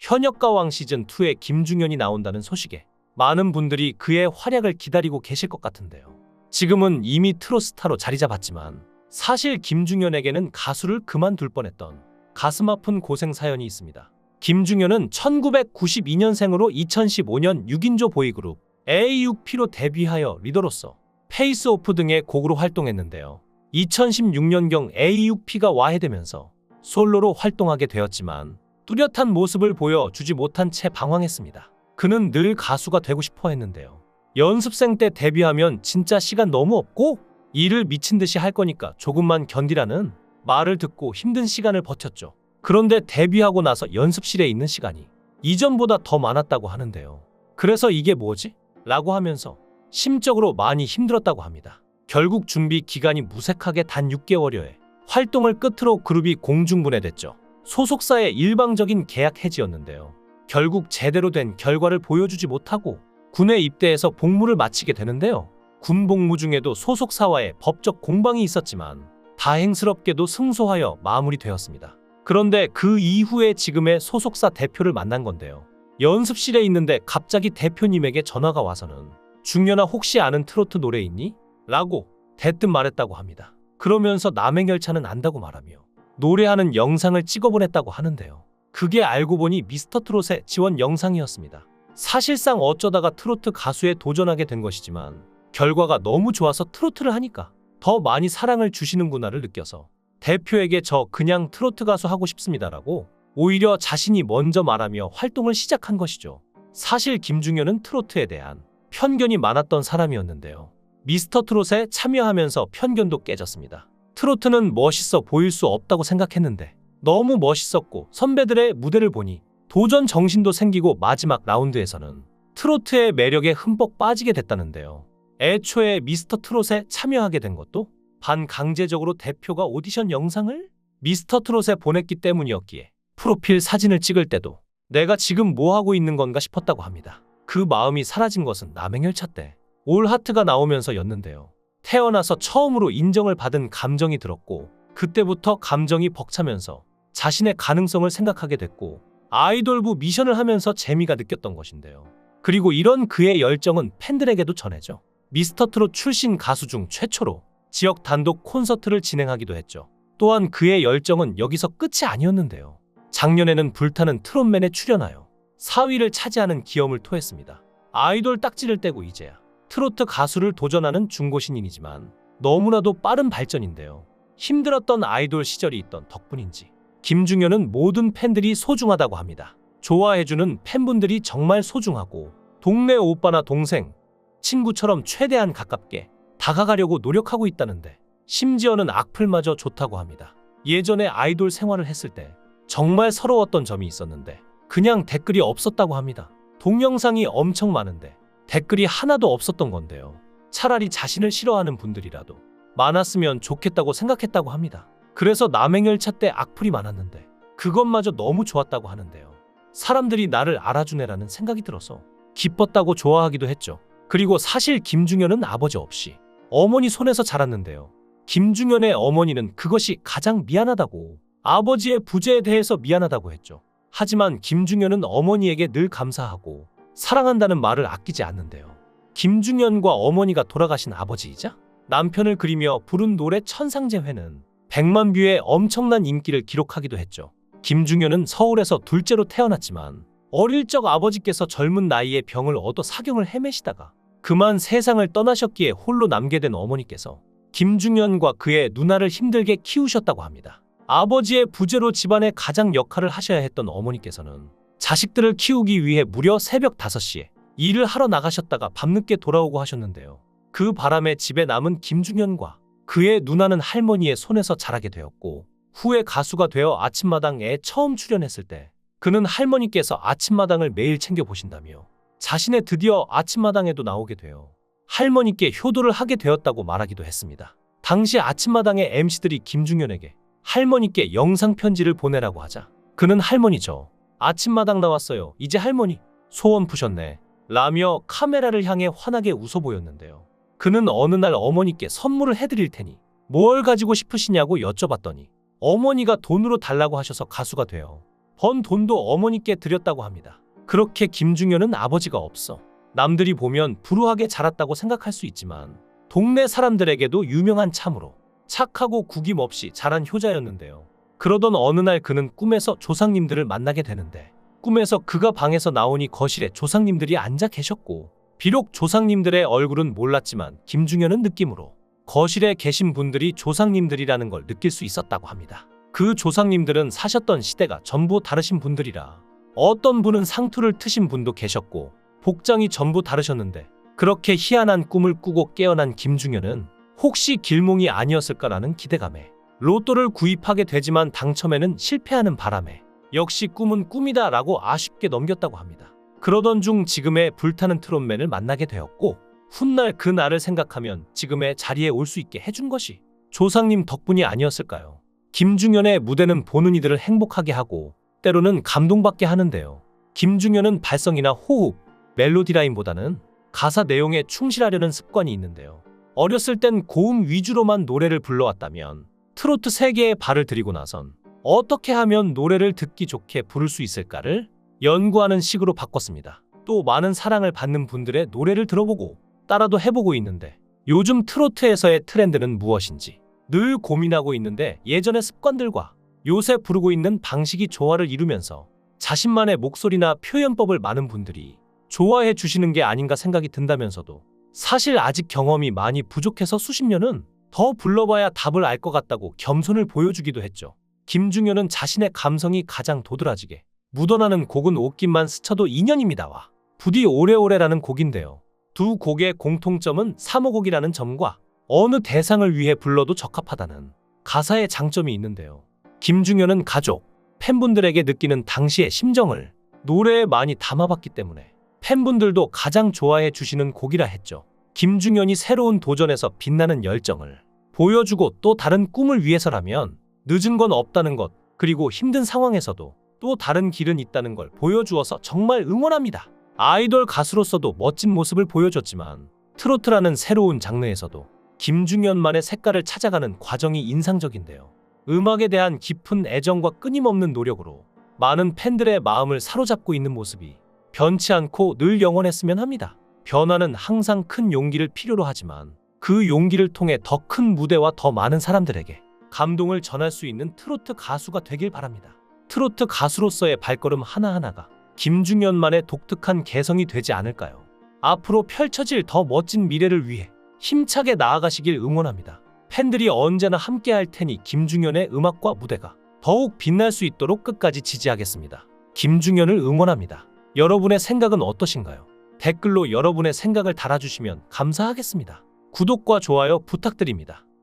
현역가왕 시즌2에 김중현이 나온다는 소식에 많은 분들이 그의 활약을 기다리고 계실 것 같은데요. 지금은 이미 트롯스타로 자리 잡았지만 사실 김중현에게는 가수를 그만둘 뻔했던 가슴 아픈 고생 사연이 있습니다. 김중현은 1992년생으로 2015년 6인조 보이그룹 AUP로 데뷔하여 리더로서 페이스 오프 등의 곡으로 활동했는데요. 2016년경 AUP가 와해되면서 솔로로 활동하게 되었지만 뚜렷한 모습을 보여주지 못한 채 방황했습니다. 그는 늘 가수가 되고 싶어 했는데요. 연습생 때 데뷔하면 진짜 시간 너무 없고 일을 미친 듯이 할 거니까 조금만 견디라는 말을 듣고 힘든 시간을 버텼죠. 그런데 데뷔하고 나서 연습실에 있는 시간이 이전보다 더 많았다고 하는데요. 그래서 이게 뭐지? 라고 하면서 심적으로 많이 힘들었다고 합니다. 결국 준비 기간이 무색하게 단 6개월여에 활동을 끝으로 그룹이 공중분해됐죠. 소속사의 일방적인 계약 해지였는데요. 결국 제대로 된 결과를 보여주지 못하고 군에 입대해서 복무를 마치게 되는데요. 군 복무 중에도 소속사와의 법적 공방이 있었지만 다행스럽게도 승소하여 마무리되었습니다. 그런데 그 이후에 지금의 소속사 대표를 만난 건데요. 연습실에 있는데 갑자기 대표님에게 전화가 와서는 중현아 혹시 아는 트로트 노래 있니? 라고 대뜸 말했다고 합니다. 그러면서 남행열차는 안다고 말하며 노래하는 영상을 찍어보냈다고 하는데요. 그게 알고 보니 미스터트롯의 지원 영상이었습니다. 사실상 어쩌다가 트로트 가수에 도전하게 된 것이지만 결과가 너무 좋아서 트로트를 하니까 더 많이 사랑을 주시는구나를 느껴서 대표에게 저 그냥 트로트 가수 하고 싶습니다라고 오히려 자신이 먼저 말하며 활동을 시작한 것이죠. 사실 김중현은 트로트에 대한 편견이 많았던 사람이었는데요. 미스터트롯에 참여하면서 편견도 깨졌습니다. 트로트는 멋있어 보일 수 없다고 생각했는데 너무 멋있었고 선배들의 무대를 보니 도전 정신도 생기고 마지막 라운드에서는 트로트의 매력에 흠뻑 빠지게 됐다는데요. 애초에 미스터트롯에 참여하게 된 것도 반강제적으로 대표가 오디션 영상을 미스터트롯에 보냈기 때문이었기에 프로필 사진을 찍을 때도 내가 지금 뭐 하고 있는 건가 싶었다고 합니다. 그 마음이 사라진 것은 남행열차 때 올 하트가 나오면서였는데요. 태어나서 처음으로 인정을 받은 감정이 들었고 그때부터 감정이 벅차면서 자신의 가능성을 생각하게 됐고 아이돌부 미션을 하면서 재미가 느꼈던 것인데요. 그리고 이런 그의 열정은 팬들에게도 전해져 미스터트롯 출신 가수 중 최초로 지역 단독 콘서트를 진행하기도 했죠. 또한 그의 열정은 여기서 끝이 아니었는데요. 작년에는 불타는 트롯맨에 출연하여 4위를 차지하는 기염을 토했습니다. 아이돌 딱지를 떼고 이제야 트로트 가수를 도전하는 중고신인이지만 너무나도 빠른 발전인데요. 힘들었던 아이돌 시절이 있던 덕분인지 김중현은 모든 팬들이 소중하다고 합니다. 좋아해주는 팬분들이 정말 소중하고 동네 오빠나 동생, 친구처럼 최대한 가깝게 다가가려고 노력하고 있다는데 심지어는 악플마저 좋다고 합니다. 예전에 아이돌 생활을 했을 때 정말 서러웠던 점이 있었는데 그냥 댓글이 없었다고 합니다. 동영상이 엄청 많은데 댓글이 하나도 없었던 건데요. 차라리 자신을 싫어하는 분들이라도 많았으면 좋겠다고 생각했다고 합니다. 그래서 남행열차 때 악플이 많았는데 그것마저 너무 좋았다고 하는데요. 사람들이 나를 알아주네라는 생각이 들어서 기뻤다고 좋아하기도 했죠. 그리고 사실 김중현은 아버지 없이 어머니 손에서 자랐는데요. 김중현의 어머니는 그것이 가장 미안하다고 아버지의 부재에 대해서 미안하다고 했죠. 하지만 김중현은 어머니에게 늘 감사하고 사랑한다는 말을 아끼지 않는데요. 김중현과 어머니가 돌아가신 아버지이자 남편을 그리며 부른 노래 천상재회는 100만 뷰의 엄청난 인기를 기록하기도 했죠. 김중현은 서울에서 둘째로 태어났지만 어릴 적 아버지께서 젊은 나이에 병을 얻어 사경을 헤매시다가 그만 세상을 떠나셨기에 홀로 남게 된 어머니께서 김중현과 그의 누나를 힘들게 키우셨다고 합니다. 아버지의 부재로 집안의 가장 역할을 하셔야 했던 어머니께서는 자식들을 키우기 위해 무려 새벽 5시에 일을 하러 나가셨다가 밤늦게 돌아오고 하셨는데요. 그 바람에 집에 남은 김중현과 그의 누나는 할머니의 손에서 자라게 되었고 후에 가수가 되어 아침마당에 처음 출연했을 때 그는 할머니께서 아침마당을 매일 챙겨보신다며 자신의 드디어 아침마당에도 나오게 되어 할머니께 효도를 하게 되었다고 말하기도 했습니다. 당시 아침마당의 MC들이 김중현에게 할머니께 영상편지를 보내라고 하자 그는 할머니 저 아침마당 나왔어요. 이제 할머니 소원 푸셨네. 라며 카메라를 향해 환하게 웃어 보였는데요. 그는 어느 날 어머니께 선물을 해드릴 테니 뭘 가지고 싶으시냐고 여쭤봤더니 어머니가 돈으로 달라고 하셔서 가수가 되어 번 돈도 어머니께 드렸다고 합니다. 그렇게 김중현은 아버지가 없어 남들이 보면 불우하게 자랐다고 생각할 수 있지만 동네 사람들에게도 유명한 참으로 착하고 구김없이 자란 효자였는데요. 그러던 어느 날 그는 꿈에서 조상님들을 만나게 되는데 꿈에서 그가 방에서 나오니 거실에 조상님들이 앉아 계셨고 비록 조상님들의 얼굴은 몰랐지만 김중현은 느낌으로 거실에 계신 분들이 조상님들이라는 걸 느낄 수 있었다고 합니다. 그 조상님들은 사셨던 시대가 전부 다르신 분들이라 어떤 분은 상투를 트신 분도 계셨고 복장이 전부 다르셨는데 그렇게 희한한 꿈을 꾸고 깨어난 김중현은 혹시 길몽이 아니었을까라는 기대감에 로또를 구입하게 되지만 당첨에는 실패하는 바람에 역시 꿈은 꿈이다 라고 아쉽게 넘겼다고 합니다. 그러던 중 지금의 불타는 트롯맨을 만나게 되었고 훗날 그 날을 생각하면 지금의 자리에 올 수 있게 해준 것이 조상님 덕분이 아니었을까요? 김중현의 무대는 보는 이들을 행복하게 하고 때로는 감동받게 하는데요. 김중현은 발성이나 호흡, 멜로디 라인보다는 가사 내용에 충실하려는 습관이 있는데요. 어렸을 땐 고음 위주로만 노래를 불러왔다면 트로트 세계에 발을 들이고 나선 어떻게 하면 노래를 듣기 좋게 부를 수 있을까를 연구하는 식으로 바꿨습니다. 또 많은 사랑을 받는 분들의 노래를 들어보고 따라도 해보고 있는데 요즘 트로트에서의 트렌드는 무엇인지 늘 고민하고 있는데 예전의 습관들과 요새 부르고 있는 방식이 조화를 이루면서 자신만의 목소리나 표현법을 많은 분들이 좋아해 주시는 게 아닌가 생각이 든다면서도 사실 아직 경험이 많이 부족해서 수십 년은 더 불러봐야 답을 알 것 같다고 겸손을 보여주기도 했죠. 김중현은 자신의 감성이 가장 도드라지게 묻어나는 곡은 옷깃만 스쳐도 인연입니다와 부디 오래오래라는 곡인데요. 두 곡의 공통점은 3호곡이라는 점과 어느 대상을 위해 불러도 적합하다는 가사의 장점이 있는데요. 김중현은 가족, 팬분들에게 느끼는 당시의 심정을 노래에 많이 담아봤기 때문에 팬분들도 가장 좋아해 주시는 곡이라 했죠. 김중현이 새로운 도전에서 빛나는 열정을 보여주고 또 다른 꿈을 위해서라면 늦은 건 없다는 것, 그리고 힘든 상황에서도 또 다른 길은 있다는 걸 보여주어서 정말 응원합니다. 아이돌 가수로서도 멋진 모습을 보여줬지만 트로트라는 새로운 장르에서도 김중현만의 색깔을 찾아가는 과정이 인상적인데요. 음악에 대한 깊은 애정과 끊임없는 노력으로 많은 팬들의 마음을 사로잡고 있는 모습이 변치 않고 늘 영원했으면 합니다. 변화는 항상 큰 용기를 필요로 하지만 그 용기를 통해 더 큰 무대와 더 많은 사람들에게 감동을 전할 수 있는 트로트 가수가 되길 바랍니다. 트로트 가수로서의 발걸음 하나하나가 김중현만의 독특한 개성이 되지 않을까요? 앞으로 펼쳐질 더 멋진 미래를 위해 힘차게 나아가시길 응원합니다. 팬들이 언제나 함께 할 테니 김중현의 음악과 무대가 더욱 빛날 수 있도록 끝까지 지지하겠습니다. 김중현을 응원합니다. 여러분의 생각은 어떠신가요? 댓글로 여러분의 생각을 달아주시면 감사하겠습니다. 구독과 좋아요 부탁드립니다.